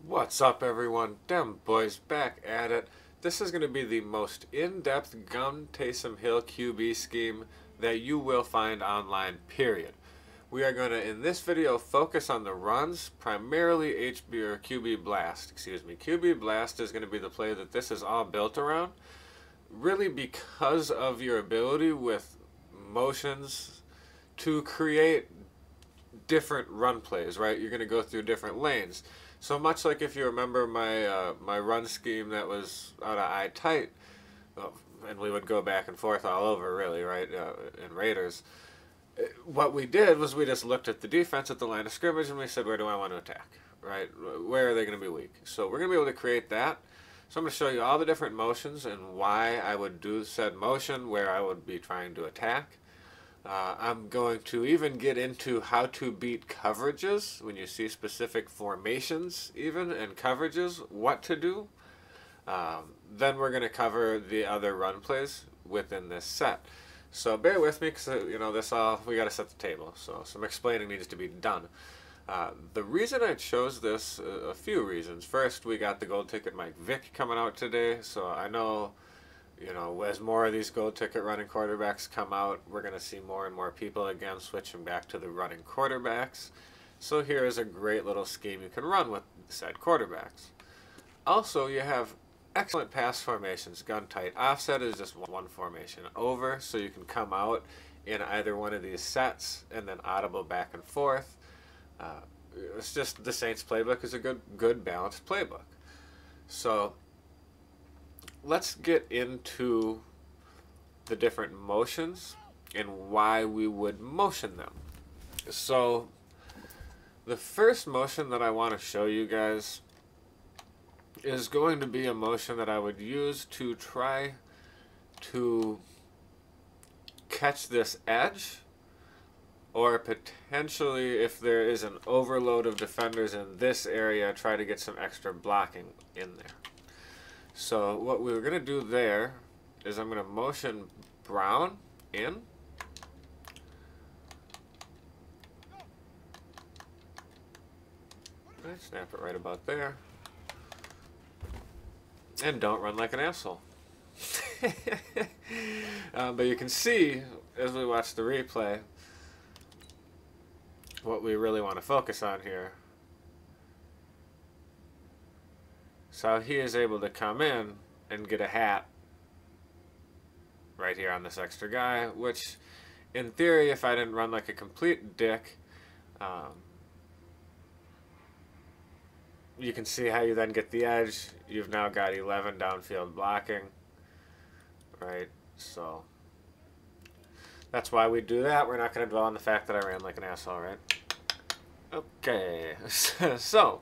What's up, everyone? Dem Boys back at it. This is going to be the most in-depth gun Taysom Hill QB scheme that you will find online, period. We are going to, in this video, focus on the runs, primarily HB or QB Blast. Excuse me. QB Blast is going to be the play that this is all built around, really because of your ability with motions to create different run plays, right? You're going to go through different lanes. So much like if you remember my run scheme that was out of eye tight, and we would go back and forth all over, really, right, in Raiders. What we did was we just looked at the defense at the line of scrimmage and we said, where do I want to attack, right? Where are they going to be weak? So we're going to be able to create that. So I'm going to show you all the different motions and why I would do said motion, where I would be trying to attack. I'm going to even get into how to beat coverages when you see specific formations even and coverages, what to do. Then we're going to cover the other run plays within this set. So bear with me because, you know, we got to set the table. So some explaining needs to be done. The reason I chose this, a few reasons. First, we got the Golden Ticket Mike Vick coming out today. So I know, you know, as more of these gold ticket running quarterbacks come out, we're going to see more and more people again switching back to the running quarterbacks. So here is a great little scheme you can run with said quarterbacks. Also, you have excellent pass formations. Gun tight offset is just one formation over, so you can come out in either one of these sets and then audible back and forth. It's just the Saints playbook is a good balanced playbook. So let's get into the different motions and why we would motion them. So the first motion that I want to show you guys is going to be a motion that I would use to try to catch this edge, or potentially, if there is an overload of defenders in this area, try to get some extra blocking in there. So what we were going to do there is I'm going to motion Brown in. Right, snap it right about there. And don't run like an asshole. But you can see, as we watch the replay, what we really want to focus on here. So he is able to come in and get a hat right here on this extra guy, which in theory, if I didn't run like a complete dick, you can see how you then get the edge. You've now got 11 downfield blocking, right? So that's why we do that. We're not going to dwell on the fact that I ran like an asshole, right? Okay, so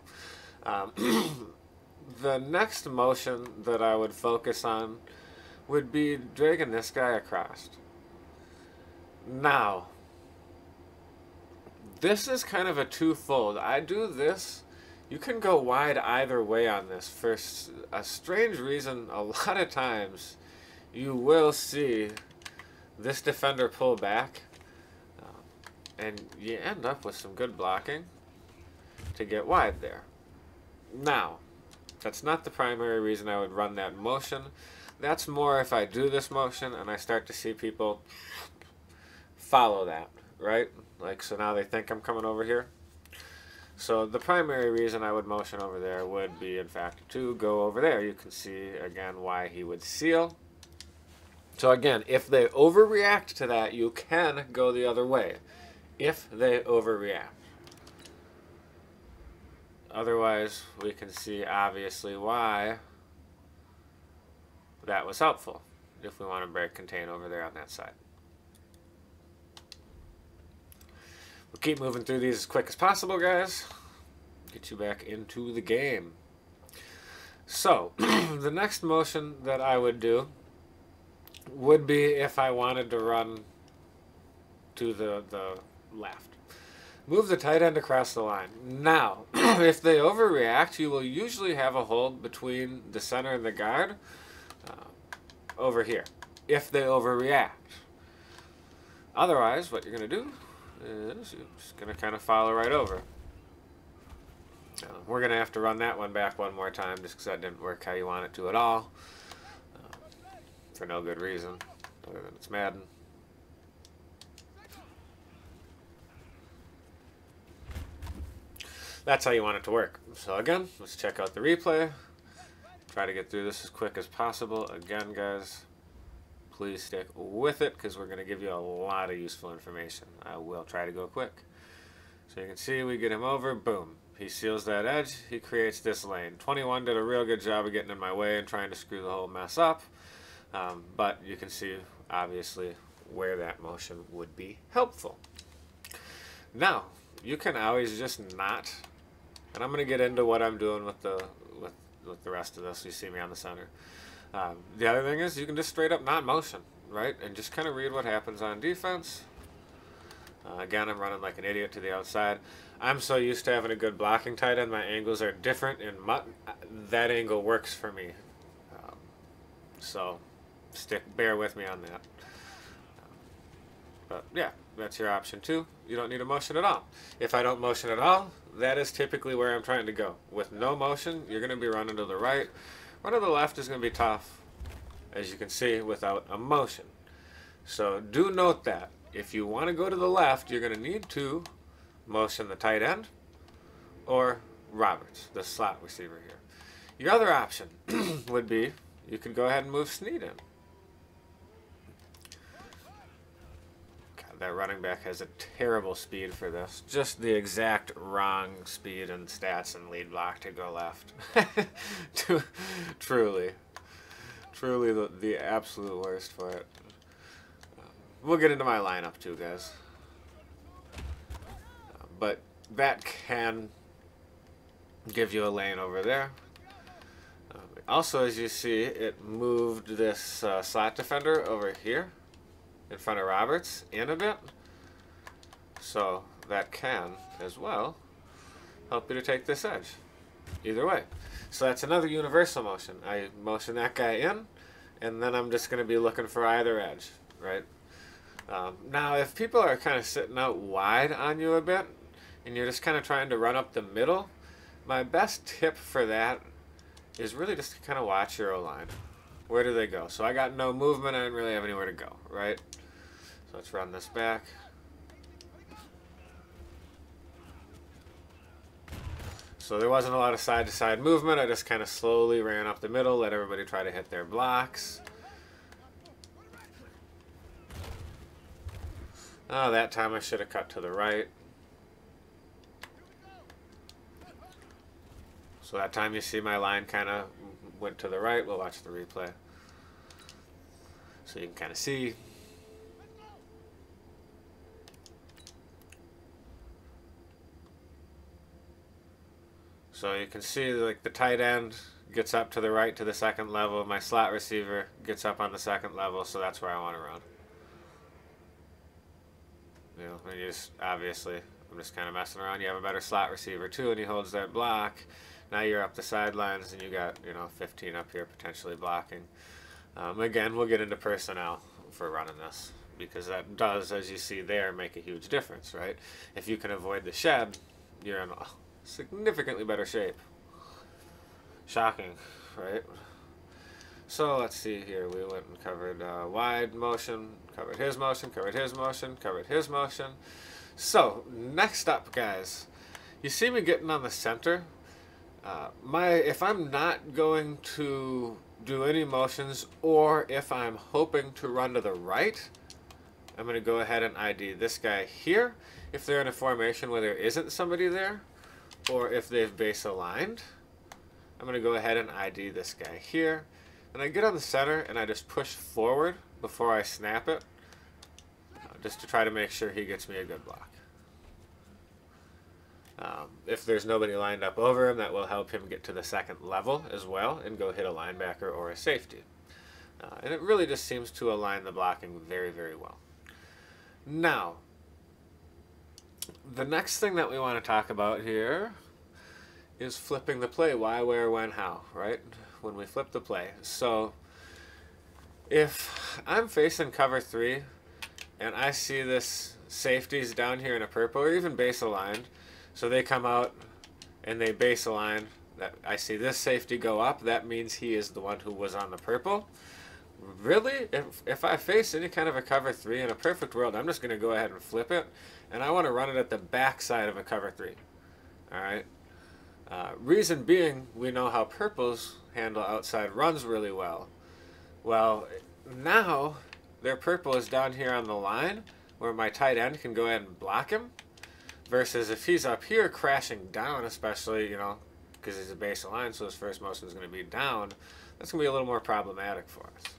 the next motion that I would focus on would be dragging this guy across. Now, this is kind of a twofold. I do this. You can go wide either way on this. For a strange reason, a lot of times you will see this defender pull back, and you end up with some good blocking to get wide there. Now, that's not the primary reason I would run that motion. That's more if I do this motion and I start to see people follow that, right? Like, so now they think I'm coming over here. So the primary reason I would motion over there would be, in fact, to go over there. You can see, again, why he would seal. So again, if they overreact to that, you can go the other way. If they overreact. Otherwise, we can see, obviously, why that was helpful if we want to break contain over there on that side. We'll keep moving through these as quick as possible, guys. Get you back into the game. So, the next motion that I would do would be if I wanted to run to the left. Move the tight end across the line. Now, if they overreact, you will usually have a hold between the center and the guard over here, if they overreact. Otherwise, what you're going to do is you're just going to kind of follow right over. We're going to have to run that one back one more time just because that didn't work how you want it to at all. For no good reason other than it's Madden. That's how you want it to work. So again, let's check out the replay. Try to get through this as quick as possible. Again, guys, please stick with it because we're going to give you a lot of useful information. I will try to go quick. So you can see we get him over. Boom. He seals that edge. He creates this lane. 21 did a real good job of getting in my way and trying to screw the whole mess up. But you can see, obviously, where that motion would be helpful. Now, you can always just not, and I'm going to get into what I'm doing with the rest of this. You see me on the center. The other thing is you can just straight up not motion, right? And just kind of read what happens on defense. Again, I'm running like an idiot to the outside. I'm so used to having a good blocking tight end. My angles are different, and that angle works for me. So bear with me on that. But yeah, that's your option too. You don't need a motion at all. If I don't motion at all, that is typically where I'm trying to go. With no motion, you're going to be running to the right. Run to the left is going to be tough, as you can see, without a motion. So do note that. If you want to go to the left, you're going to need to motion the tight end or Roberts, the slot receiver here. Your other option would be you could go ahead and move Snead in. God, that running back has a terrible speed for this. Just the exact wrong speed and stats and lead block to go left. Truly the absolute worst for it. We'll get into my lineup too, guys. But that can give you a lane over there. Also, as you see, it moved this slot defender over here in front of Roberts in a bit. So that can, as well, help you to take this edge. Either way. So that's another universal motion. I motion that guy in, and then I'm just going to be looking for either edge, right? Now, if people are kind of sitting out wide on you a bit, and you're just kind of trying to run up the middle, my best tip for that is really just to kind of watch your O-line. Where do they go? So I got no movement. I didn't really have anywhere to go, right? So let's run this back. So there wasn't a lot of side-to-side movement. I just kind of slowly ran up the middle, let everybody try to hit their blocks. Oh, that time I should have cut to the right. So that time you see my line kind of went to the right. We'll watch the replay. So you can kind of see. So you can see like the tight end gets up to the right to the second level. My slot receiver gets up on the second level, so that's where I want to run. You know, and you just, obviously, I'm just kind of messing around. You have a better slot receiver too, and he holds that block. Now you're up the sidelines, and you got, you know, 15 up here potentially blocking. Again, we'll get into personnel for running this, because that does, as you see there, make a huge difference, right? If you can avoid the shed, you're in a significantly better shape. Shocking, right? So let's see here. We went and covered wide motion, covered his motion, covered his motion, covered his motion. So next up, guys, you see me getting on the center. If I'm not going to do any motions, or if I'm hoping to run to the right, I'm going to go ahead and ID this guy here. If they're in a formation where there isn't somebody there, or if they've base aligned, I'm going to go ahead and ID this guy here. And I get on the center and I just push forward before I snap it, just to try to make sure he gets me a good block. If there's nobody lined up over him, that will help him get to the second level as well and go hit a linebacker or a safety. And it really just seems to align the blocking very, very well. Now, the next thing that we want to talk about here is flipping the play. Why, where, when, how, right? When we flip the play. So if I'm facing cover 3 and I see this safety's down here in a purple or even base aligned, so they come out and they base align, that I see this safety go up, that means he is the one who was on the purple. Really, if I face any kind of a cover 3 in a perfect world, I'm just going to go ahead and flip it, and I want to run it at the back side of a cover 3. Alright? Reason being, we know how purples handle outside runs really well. Well, now their purple is down here on the line where my tight end can go ahead and block him, versus if he's up here crashing down, especially, you know, because he's a base of line, so his first motion is going to be down, that's going to be a little more problematic for us.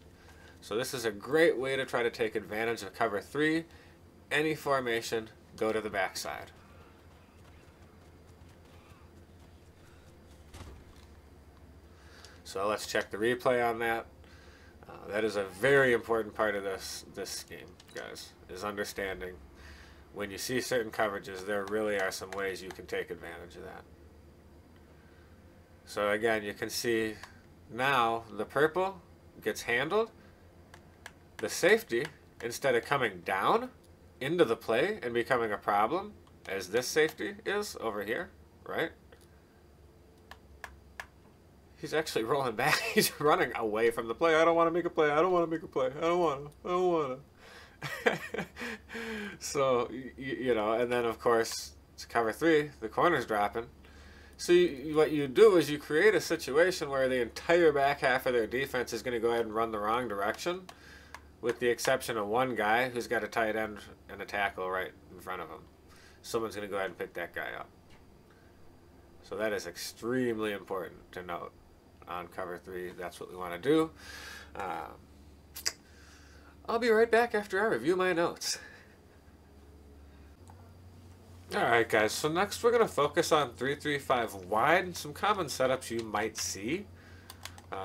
So this is a great way to try to take advantage of cover 3. Any formation, go to the backside. So let's check the replay on that. That is a very important part of this scheme, guys, is understanding when you see certain coverages, there really are some ways you can take advantage of that. So again, you can see now the purple gets handled. The safety, instead of coming down into the play and becoming a problem, as this safety is over here, right? He's actually rolling back. He's running away from the play. I don't want to make a play. I don't want to make a play. I don't want to. I don't want to. So, you know, and then of course, it's cover 3. The corner's dropping. So what you do is you create a situation where the entire back half of their defense is going to go ahead and run the wrong direction, with the exception of one guy who's got a tight end and a tackle right in front of him. Someone's going to go ahead and pick that guy up. So that is extremely important to note on cover 3. That's what we want to do. I'll be right back after I review my notes. Alright guys, so next we're going to focus on 3-3-5 wide and some common setups you might see.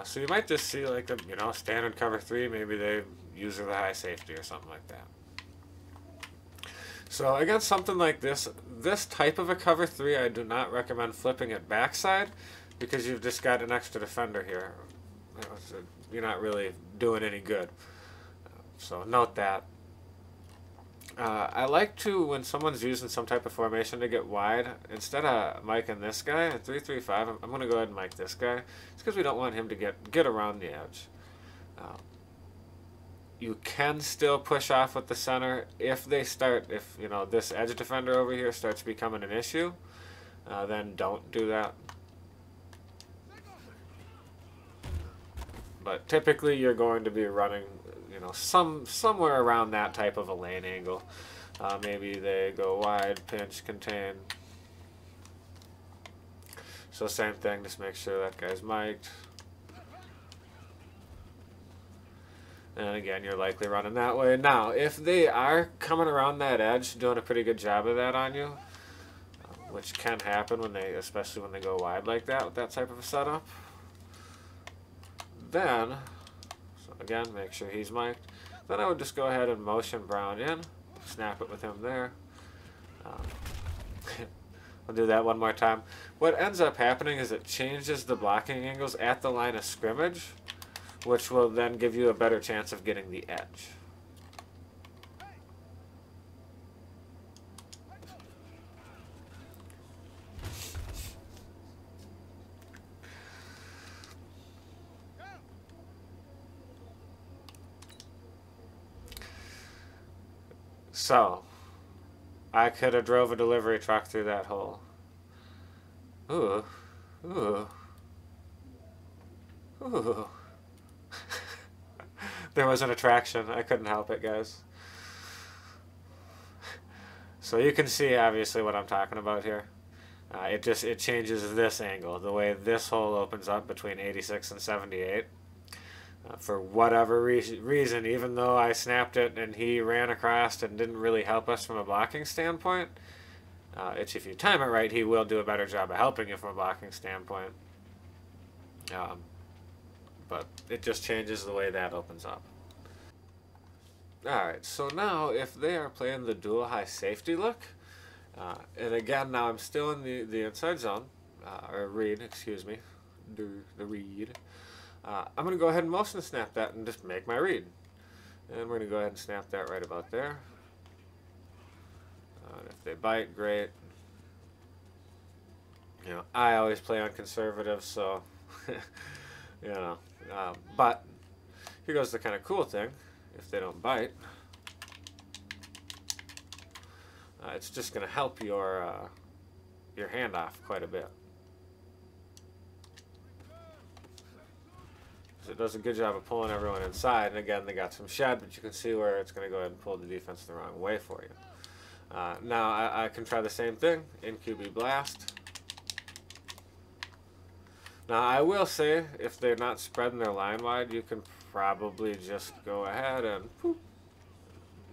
So you might just see like a, you know, standard cover 3, maybe they use the high safety or something like that. So against something like this type of a cover 3, I do not recommend flipping it backside, because you've just got an extra defender here. You're not really doing any good. So note that. I like to, when someone's using some type of formation to get wide, instead of miking this guy at 3-3-5, I'm going to go ahead and mic this guy. It's because we don't want him to get around the edge. You can still push off with the center if you know, this edge defender over here starts becoming an issue. Then don't do that. But typically you're going to be running, you know, somewhere around that type of a lane angle. Maybe they go wide, pinch, contain. So same thing, just make sure that guy's mic'd. And again, you're likely running that way. Now, if they are coming around that edge, doing a pretty good job of that on you, which can happen when especially when they go wide like that with that type of a setup, then, so again, make sure he's mic'd. Then I would just go ahead and motion Brown in, snap it with him there. I'll do that one more time. What ends up happening is it changes the blocking angles at the line of scrimmage, which will then give you a better chance of getting the edge. So, I could have drove a delivery truck through that hole. Ooh. Ooh. Ooh. There was an attraction. I couldn't help it, guys. So you can see, obviously, what I'm talking about here. It changes this angle, the way this hole opens up between 86 and 78. For whatever reason, even though I snapped it and he ran across and didn't really help us from a blocking standpoint, if you time it right, he will do a better job of helping you from a blocking standpoint. But it just changes the way that opens up. Alright, so now if they are playing the dual high safety look, and again, now I'm still in the inside zone, or read, excuse me, the read. I'm going to go ahead and motion snap that and just make my read. And we're going to go ahead and snap that right about there. If they bite, great. You know, I always play on conservative, so you know. But here goes the kind of cool thing: if they don't bite, it's just going to help your handoff quite a bit. So it does a good job of pulling everyone inside. And again, they got some shed, but you can see where it's going to go ahead and pull the defense the wrong way for you. Now I can try the same thing in QB blast. Now I will say, if they're not spreading their line wide, you can probably just go ahead and poop,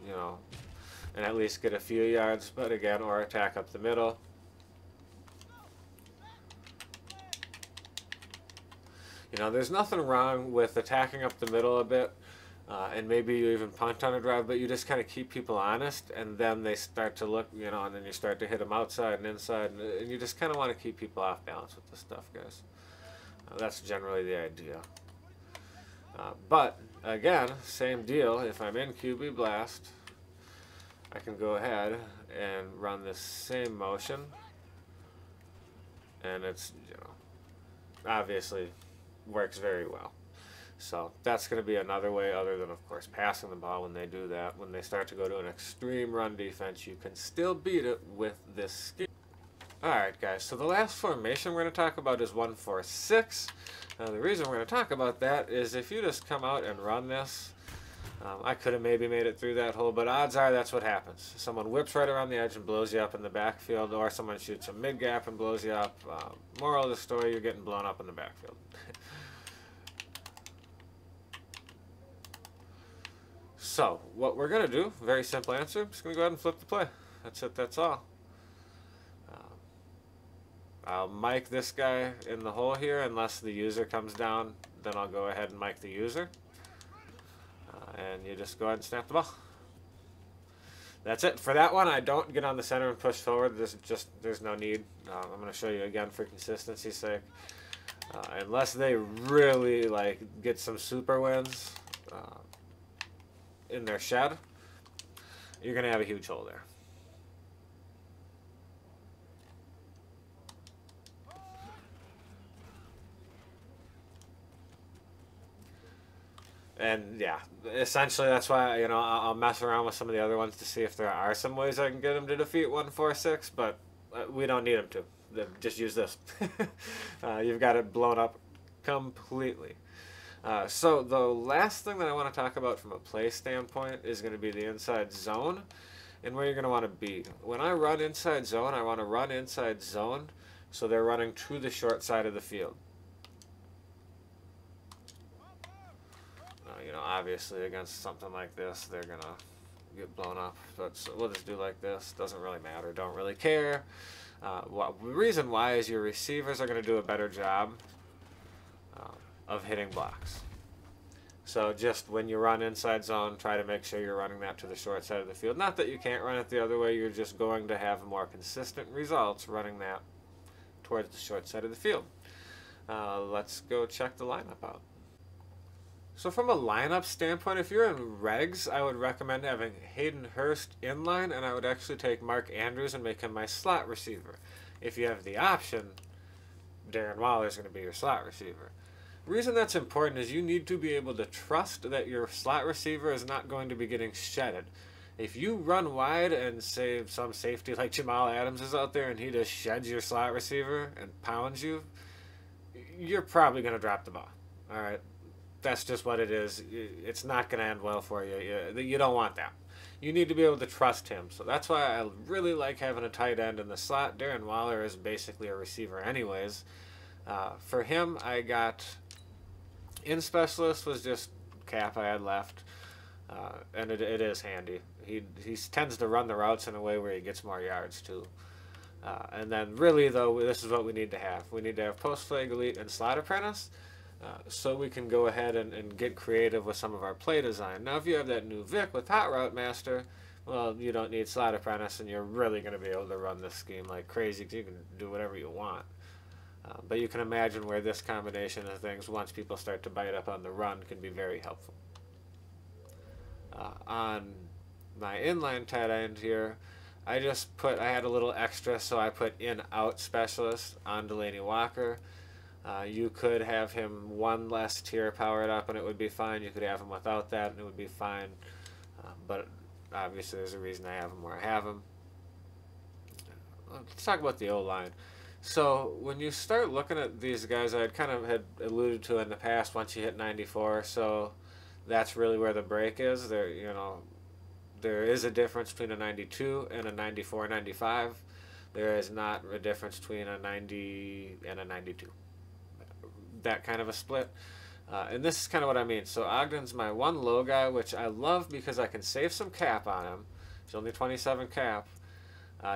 you know, and at least get a few yards. But again, or attack up the middle. You know, there's nothing wrong with attacking up the middle a bit, and maybe you even punt on a drive, but you just kind of keep people honest, and then they start to look, you know, and then you start to hit them outside and inside, and you just kind of want to keep people off balance with this stuff, guys. That's generally the idea. But, again, same deal. If I'm in QB blast, I can go ahead and run this same motion, and it's, you know, obviously works very well. So that's going to be another way, other than, of course, passing the ball when they do that. When they start to go to an extreme run defense, you can still beat it with this scheme. Alright, guys, so the last formation we're going to talk about is 1-4-6. Now, the reason we're going to talk about that is if you just come out and run this, I could have maybe made it through that hole, but odds are that's what happens. Someone whips right around the edge and blows you up in the backfield, or someone shoots a mid-gap and blows you up. Moral of the story, you're getting blown up in the backfield. So, what we're going to do, very simple answer, I'm just going to go ahead and flip the play. That's it, that's all. I'll mic this guy in the hole here unless the user comes down, then I'll go ahead and mic the user. And you just go ahead and snap the ball. That's it. For that one, I don't get on the center and push forward. There's no need. I'm going to show you again for consistency's sake. Unless they really like get some super wins in their shed, you're going to have a huge hole there. And yeah, essentially that's why, you know, I'll mess around with some of the other ones to see if there are some ways I can get them to defeat 1-4-6, but we don't need them to. Just use this. You've got it blown up completely. So the last thing that I want to talk about from a play standpoint is going to be the inside zone and where you're going to want to be. When I run inside zone, I want to run inside zone so they're running to the short side of the field. You know, obviously against something like this, they're going to get blown up. But so we'll just do like this. Doesn't really matter. Don't really care. The reason why is your receivers are going to do a better job of hitting blocks. So just when you run inside zone, try to make sure you're running that to the short side of the field. Not that you can't run it the other way. You're just going to have more consistent results running that towards the short side of the field. Let's go check the lineup out. So from a lineup standpoint, if you're in regs, I would recommend having Hayden Hurst inline, and I would actually take Mark Andrews and make him my slot receiver. If you have the option, Darren Waller is going to be your slot receiver. The reason that's important is you need to be able to trust that your slot receiver is not going to be getting shedded. If you run wide and say some safety like Jamal Adams is out there and he just sheds your slot receiver and pounds you, you're probably going to drop the ball. All right. That's just what it is. It's not going to end well for you. You don't want that. You need to be able to trust him. So that's why I really like having a tight end in the slot. Darren Waller is basically a receiver anyways. For him, I got in specialist was just cap I had left. And it is handy. He tends to run the routes in a way where he gets more yards too. And then really, though, this is what we need to have. We need to have post-flag elite and slot apprentice. So we can go ahead and get creative with some of our play design. Now, if you have that new Vick with Hot Route Master, well, you don't need Slot Apprentice, and you're really going to be able to run this scheme like crazy because you can do whatever you want. But you can imagine where this combination of things, once people start to bite up on the run, can be very helpful. On my inline tight end here, I had a little extra, so I put in-out specialist on Delaney Walker. You could have him one less tier powered up and it would be fine. You could have him without that and it would be fine. But obviously there's a reason I have him where I have him. Let's talk about the O-line. So when you start looking at these guys, I kind of had alluded to in the past, once you hit 94, so that's really where the break is. There, you know, there is a difference between a 92 and a 94, 95. There is not a difference between a 90 and a 92. That kind of a split. And this is kind of what I mean. So Ogden's my one low guy, which I love because I can save some cap on him. He's only 27 cap.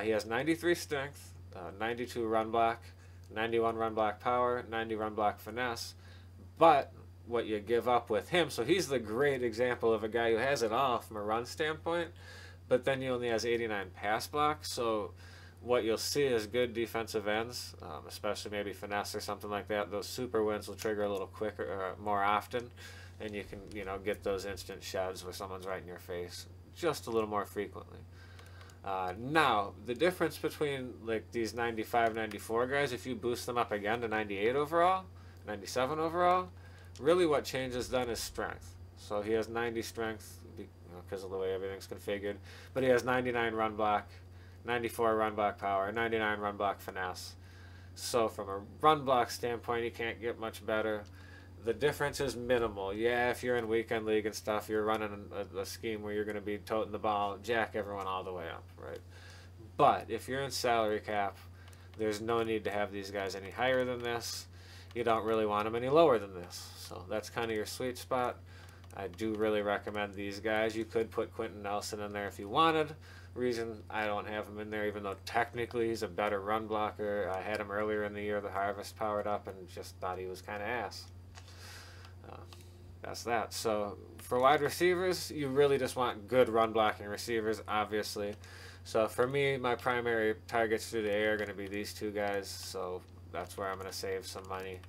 He has 93 strength, 92 run block, 91 run block power, 90 run block finesse. But what you give up with him, so he's the great example of a guy who has it all from a run standpoint, but then he only has 89 pass block. So what you'll see is good defensive ends, especially maybe finesse or something like that. Those super wins will trigger a little quicker, or more often, and you can, you know, get those instant sheds where someone's right in your face just a little more frequently. Now, the difference between like these 95, 94 guys, if you boost them up again to 98 overall, 97 overall, really what changes then is strength. So he has 90 strength because of the way everything's configured, but he has 99 run block, 94 run block power, 99 run block finesse. So from a run block standpoint, you can't get much better. The difference is minimal. Yeah, if you're in weekend league and stuff, you're running a scheme where you're going to be toting the ball, jack everyone all the way up, right? But if you're in salary cap, there's no need to have these guys any higher than this. You don't really want them any lower than this. So that's kind of your sweet spot. I do really recommend these guys. You could put Quentin Nelson in there if you wanted. Reason I don't have him in there, even though technically he's a better run blocker. I had him earlier in the year, the harvest powered up, and just thought he was kind of ass. That's that. So for wide receivers, you really just want good run blocking receivers, obviously. So for me, my primary targets through the air are going to be these two guys. So that's where I'm going to save some money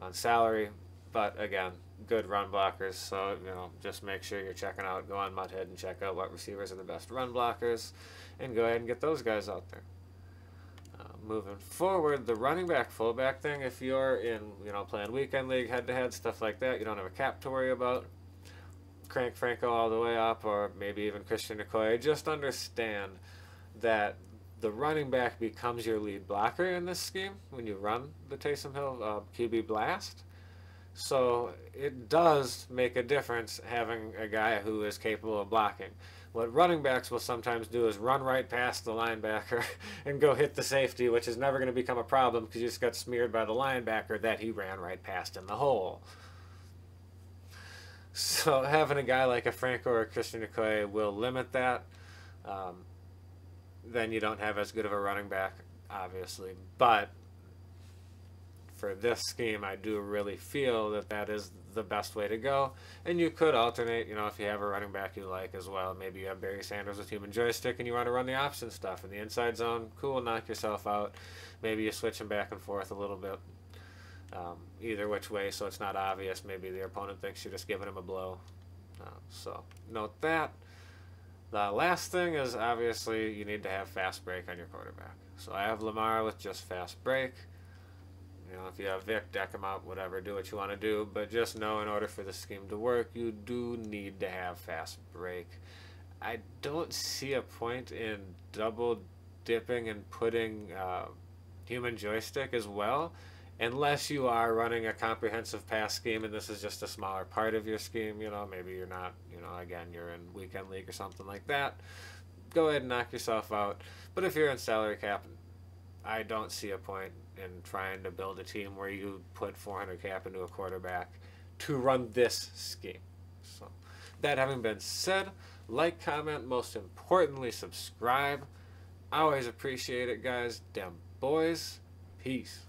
on salary. But again, good run blockers. So, you know, just make sure you're checking out, go on Muthead and check out what receivers are the best run blockers, and go ahead and get those guys out there. Moving forward, the running back, fullback thing, if you're in, you know, playing weekend league, head-to-head, stuff like that, you don't have a cap to worry about. Crank Franco all the way up, or maybe even Christian Okoye. Just understand that the running back becomes your lead blocker in this scheme when you run the Taysom Hill QB Blast. So it does make a difference having a guy who is capable of blocking. What running backs will sometimes do is run right past the linebacker and go hit the safety, which is never going to become a problem because you just got smeared by the linebacker that he ran right past in the hole. So having a guy like a Franco or a Christian Okoye will limit that. Then you don't have as good of a running back, obviously. But for this scheme, I do really feel that that is the best way to go. And you could alternate, you know, if you have a running back you like as well. Maybe you have Barry Sanders with human joystick and you want to run the option stuff in the inside zone. Cool, knock yourself out. Maybe you switch them back and forth a little bit. Either which way, so it's not obvious. Maybe the opponent thinks you're just giving him a blow. So note that. The last thing is obviously you need to have fast break on your quarterback. So I have Lamar with just fast break. You know, if you have Vick, deck him out, whatever, do what you want to do. But just know in order for the scheme to work, you do need to have fast break. I don't see a point in double dipping and putting human joystick as well, unless you are running a comprehensive pass scheme and this is just a smaller part of your scheme. You know, maybe you're not, you know, again, you're in weekend league or something like that. Go ahead and knock yourself out. But if you're in salary cap, I don't see a point in trying to build a team where you put 400 cap into a quarterback to run this scheme. So that having been said, like, comment, most importantly, subscribe. I always appreciate it, guys. Damn boys. Peace.